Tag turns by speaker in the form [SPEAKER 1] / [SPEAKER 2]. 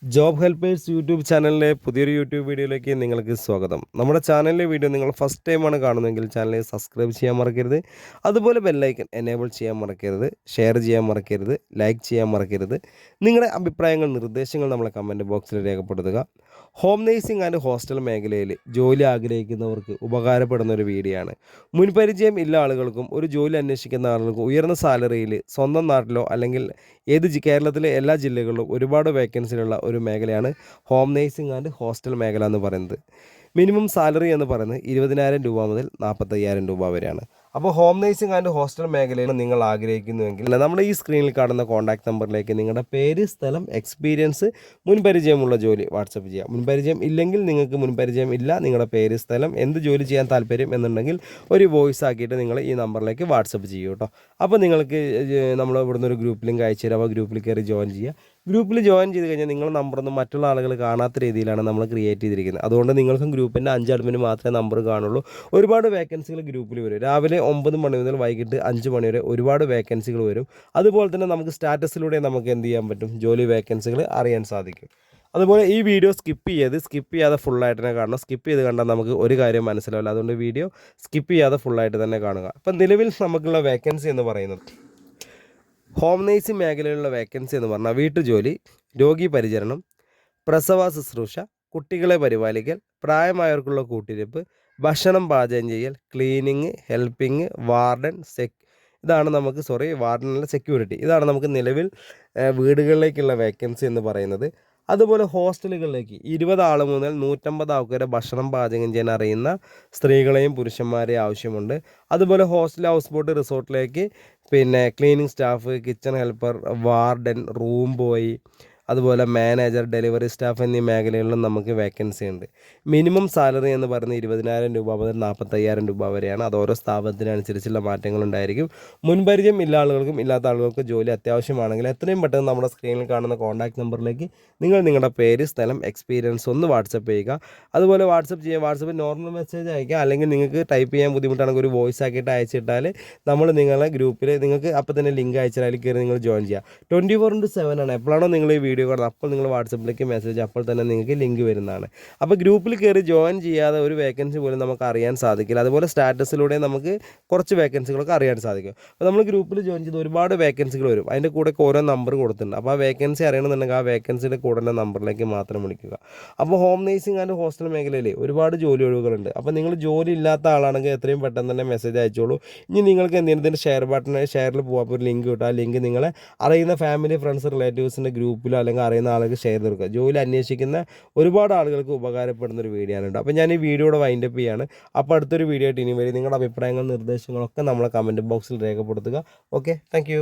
[SPEAKER 1] Job helpers YouTube ചാനലിലെ പുതിയൊരു YouTube വീഡിയോയിലേക്ക് നിങ്ങൾക്ക് സ്വാഗതം. നമ്മുടെ ചാനലിലെ വീഡിയോ നിങ്ങൾ ഫസ്റ്റ് ടൈമാണ് കാണുന്നതെങ്കിൽ ചാനൽ സബ്സ്ക്രൈബ് ചെയ്യാൻ മറക്കരുത്. അതുപോലെ ബെല്ലൈക്കൻ എനേബിൾ ചെയ്യാൻ മറക്കരുത്. ഷെയർ ചെയ്യാൻ മറക്കരുത്. ലൈക്ക് ചെയ്യാൻ മറക്കരുത്. നിങ്ങളുടെ അഭിപ്രായങ്ങൾ നിർദ്ദേശങ്ങൾ നമ്മളെ കമൻറ്റ് ബോക്സിൽ രേഖപ്പെടുത്തുക. ഹോം നേഴ്സിംഗ് ആൻഡ് ഹോസ്റ്റൽ മേഖലയിൽ ജോലി ആഗ്രഹിക്കുന്നവർക്ക് ഉപകാരപ്പെടുന്ന ഒരു വീഡിയോ ആണ്. മുൻപരിചയം ഇല്ല ആളുകൾക്കും ഒരു ജോലി അന്വേഷിക്കുന്ന ആളുകൾക്കും ഉയർന്ന സാലറിയിൽ സ്വന്തം നാട്ടിലോ അല്ലെങ്കിൽ കേരളത്തിലെ എല്ലാ ജില്ലകളിലും ഒരുപാട് വേക്കൻസികളുള്ള ഒരു മേഖലയാണ് ഹോം നേഴ്സിംഗ് ആൻഡ് ഹോസ്റ്റൽ മേഖല എന്ന് പറയുന്നത്. മിനിമം സാലറി എന്ന് പറയുന്നത് 20,000 രൂപ മുതൽ 45,000 രൂപ വരെയാണ്. അപ്പോൾ ഹോം നേഴ്സിംഗ് ആൻഡ് ഹോസ്റ്റൽ മേഖലയിൽ നിങ്ങൾ ആഗ്രഹിക്കുന്നുവെങ്കിൽ നമ്മുടെ ഈ സ്ക്രീനിൽ കാണുന്ന കോൺടാക്ട് നമ്പറിലേക്ക് നിങ്ങളുടെ പേര്, സ്ഥലം, എക്സ്പീരിയൻസ്, മുൻപരിചയമുള്ള ജോലി വാട്സപ്പ് ചെയ്യാം. മുൻപരിചയം ഇല്ലെങ്കിൽ നിങ്ങൾക്ക് മുൻപരിചയം ഇല്ല, നിങ്ങളുടെ പേര്, സ്ഥലം, എന്ത് ജോലി ചെയ്യാൻ താല്പര്യം എന്നുണ്ടെങ്കിൽ ഒരു വോയിസ് ആക്കിയിട്ട് നിങ്ങൾ ഈ നമ്പറിലേക്ക് വാട്സപ്പ് ചെയ്യൂ കേട്ടോ. അപ്പോൾ നിങ്ങൾക്ക് നമ്മൾ ഇവിടുന്ന് ഒരു ഗ്രൂപ്പ് ലിങ്ക് അയച്ചു തരാം. അപ്പോൾ ഗ്രൂപ്പിൽ കയറി ജോയിൻ ചെയ്യുക. ഗ്രൂപ്പിൽ ജോയിൻ ചെയ്ത് കഴിഞ്ഞാൽ നിങ്ങളുടെ നമ്പറൊന്നും മറ്റുള്ള ആളുകൾ കാണാത്ത രീതിയിലാണ് നമ്മൾ ക്രിയേറ്റ് ചെയ്തിരിക്കുന്നത്. അതുകൊണ്ട് നിങ്ങൾക്കും ഗ്രൂപ്പിൻ്റെ 5 അഡ്മിന് മാത്രമേ നമ്പർ കാണുള്ളൂ. ഒരുപാട് വേക്കൻസികൾ ഗ്രൂപ്പിൽ വരും. രാവിലെ 9 മണി മുതൽ വൈകിട്ട് 5 മണി വരെ ഒരുപാട് വേക്കൻസികൾ വരും. അതുപോലെ തന്നെ നമുക്ക് സ്റ്റാറ്റസിലൂടെ നമുക്ക് എന്ത് ചെയ്യാൻ പറ്റും, ജോലി വേക്കൻസികൾ അറിയാൻ സാധിക്കും. അതുപോലെ ഈ വീഡിയോ സ്കിപ്പ് ചെയ്യാതെ ഫുള്ളായിട്ട് തന്നെ കാണണം. സ്കിപ്പ് ചെയ്ത് കണ്ടാൽ നമുക്ക് ഒരു കാര്യം മനസ്സിലാവില്ല. അതുകൊണ്ട് വീഡിയോ സ്കിപ്പ് ചെയ്യാതെ ഫുള്ളായിട്ട് തന്നെ കാണുക. അപ്പം നിലവിൽ നമുക്കുള്ള വേക്കൻസി എന്ന് പറയുന്നത് ഹോം നേഴ്സിംഗ് മേഖലയിലുള്ള വേക്കൻസി എന്ന് പറഞ്ഞാൽ വീട്ടുജോലി, രോഗി പരിചരണം, പ്രസവ ശുശ്രൂഷ, കുട്ടികളെ പരിപാലിക്കൽ, പ്രായമായവർക്കുള്ള കൂട്ടിരിപ്പ്, ഭക്ഷണം പാചകം ചെയ്യൽ, ക്ലീനിങ്, ഹെൽപ്പിംഗ്, വാർഡൻ, വാർഡനല്ല, സെക്യൂരിറ്റി. ഇതാണ് നമുക്ക് നിലവിൽ വീടുകളിലേക്കുള്ള വേക്കൻസി എന്ന് പറയുന്നത്. അതുപോലെ ഹോസ്റ്റലുകളിലേക്ക് 20 ആൾ മുതൽ 150 ആൾക്കാരെ ഭക്ഷണം പാചകം ചെയ്യാൻ അറിയുന്ന സ്ത്രീകളെയും പുരുഷന്മാരെയും ആവശ്യമുണ്ട്. അതുപോലെ ഹോസ്റ്റൽ, ഹൗസ് ബോട്ട്, റിസോർട്ടിലേക്ക് cleaning staff, kitchen helper, warden, room boy, അതുപോലെ മാനേജർ, ഡെലിവറി സ്റ്റാഫ് എന്നീ മേഖലകളിലും നമുക്ക് വേക്കൻസി ഉണ്ട്. മിനിമം സാലറി എന്ന് പറയുന്നത് 20,000 രൂപ മുതൽ 45,000 രൂപ വരെയാണ്. അത് ഓരോ സ്ഥാപനത്തിനനുസരിച്ചുള്ള മാറ്റങ്ങളുണ്ടായിരിക്കും. മുൻപരിചയം ഇല്ല ആളുകൾക്കും ഇല്ലാത്ത ആളുകൾക്ക് ജോലി അത്യാവശ്യമാണെങ്കിൽ എത്രയും പെട്ടെന്ന് നമ്മുടെ സ്ക്രീനിൽ കാണുന്ന കോൺടാക്ട് നമ്പറിലേക്ക് നിങ്ങൾ നിങ്ങളുടെ പേര്, സ്ഥലം, എക്സ്പീരിയൻസ് ഒന്ന് വാട്സപ്പ് ചെയ്യുക. അതുപോലെ വാട്സപ്പിൽ നോർമൽ മെസ്സേജ് അയക്കുക. അല്ലെങ്കിൽ നിങ്ങൾക്ക് ടൈപ്പ് ചെയ്യാൻ ബുദ്ധിമുട്ടാണെങ്കിൽ ഒരു വോയിസ് ആക്കിയിട്ട് അയച്ചിട്ടാൽ നമ്മൾ നിങ്ങളെ ഗ്രൂപ്പിൽ നിങ്ങൾക്ക് അപ്പോൾ തന്നെ ലിങ്ക് അയച്ചാൽ അതിൽ കയറി നിങ്ങൾ ജോയിൻ ചെയ്യുക. 24/7 ആണ്. എപ്പോഴാണോ നിങ്ങൾ ഈ വീഡിയോ കാണുന്നത് അപ്പോൾ നിങ്ങൾ വാട്സപ്പിലേക്ക് മെസ്സേജ് അപ്പോൾ തന്നെ നിങ്ങൾക്ക് ലിങ്ക് വരുന്നതാണ്. അപ്പോൾ ഗ്രൂപ്പിൽ കയറി ജോയിൻ ചെയ്യാതെ ഒരു വേക്കൻസി പോലും നമുക്ക് അറിയാൻ സാധിക്കില്ല. അതുപോലെ സ്റ്റാറ്റസിലൂടെ നമുക്ക് കുറച്ച് വേക്കൻസികളൊക്കെ അറിയാൻ സാധിക്കും. അപ്പോൾ നമ്മൾ ഗ്രൂപ്പിൽ ജോയിൻ ചെയ്ത് ഒരുപാട് വേക്കൻസികൾ വരും. അതിൻ്റെ കൂടെ ഓരോ നമ്പർ കൊടുത്തിട്ടുണ്ട്. അപ്പോൾ ആ വേക്കൻസി അറിയണമെന്നുണ്ടെങ്കിൽ ആ വേക്കൻസിയുടെ കൂടെ നമ്പറിലേക്ക് മാത്രം വിളിക്കുക. അപ്പോൾ ഹോം നേഴ്സിംഗ് ആൻഡ് ഹോസ്റ്റൽ മേഖലയിൽ ഒരുപാട് ജോലി ഒഴിവുകളുണ്ട്. അപ്പോൾ നിങ്ങൾ ജോലി ഇല്ലാത്ത ആളാണെങ്കിൽ എത്രയും പെട്ടെന്ന് തന്നെ മെസ്സേജ് അയച്ചോളൂ. ഇനി നിങ്ങൾക്ക് എന്തെങ്കിലും ഷെയറിൽ പോകാൻ ഒരു ലിങ്ക് കിട്ടും. ആ ലിങ്ക് നിങ്ങളെ അറിയുന്ന ഫാമിലി, ഫ്രണ്ട്സ്, റിലേറ്റീവ്സിൻ്റെ ഗ്രൂപ്പിലോ അല്ലെങ്കിൽ അറിയുന്ന ആൾക്ക് ഷെയർ ചെയ്ത് കൊടുക്കുക. ജോലി അന്വേഷിക്കുന്ന ഒരുപാട് ആളുകൾക്ക് ഉപകാരപ്പെടുന്ന ഒരു വീഡിയോ ആണ്. അപ്പോൾ ഞാൻ ഈ വീഡിയോയുടെ വൈൻഡപ്പ് ചെയ്യാണ്. അപ്പോൾ അടുത്തൊരു വീഡിയോ ആയിട്ട് ഇനി വരും. നിങ്ങളുടെ അഭിപ്രായങ്ങളും നിർദ്ദേശങ്ങളൊക്കെ നമ്മളെ കമൻറ്റ് ബോക്സിൽ രേഖപ്പെടുത്തുക. Okay, thank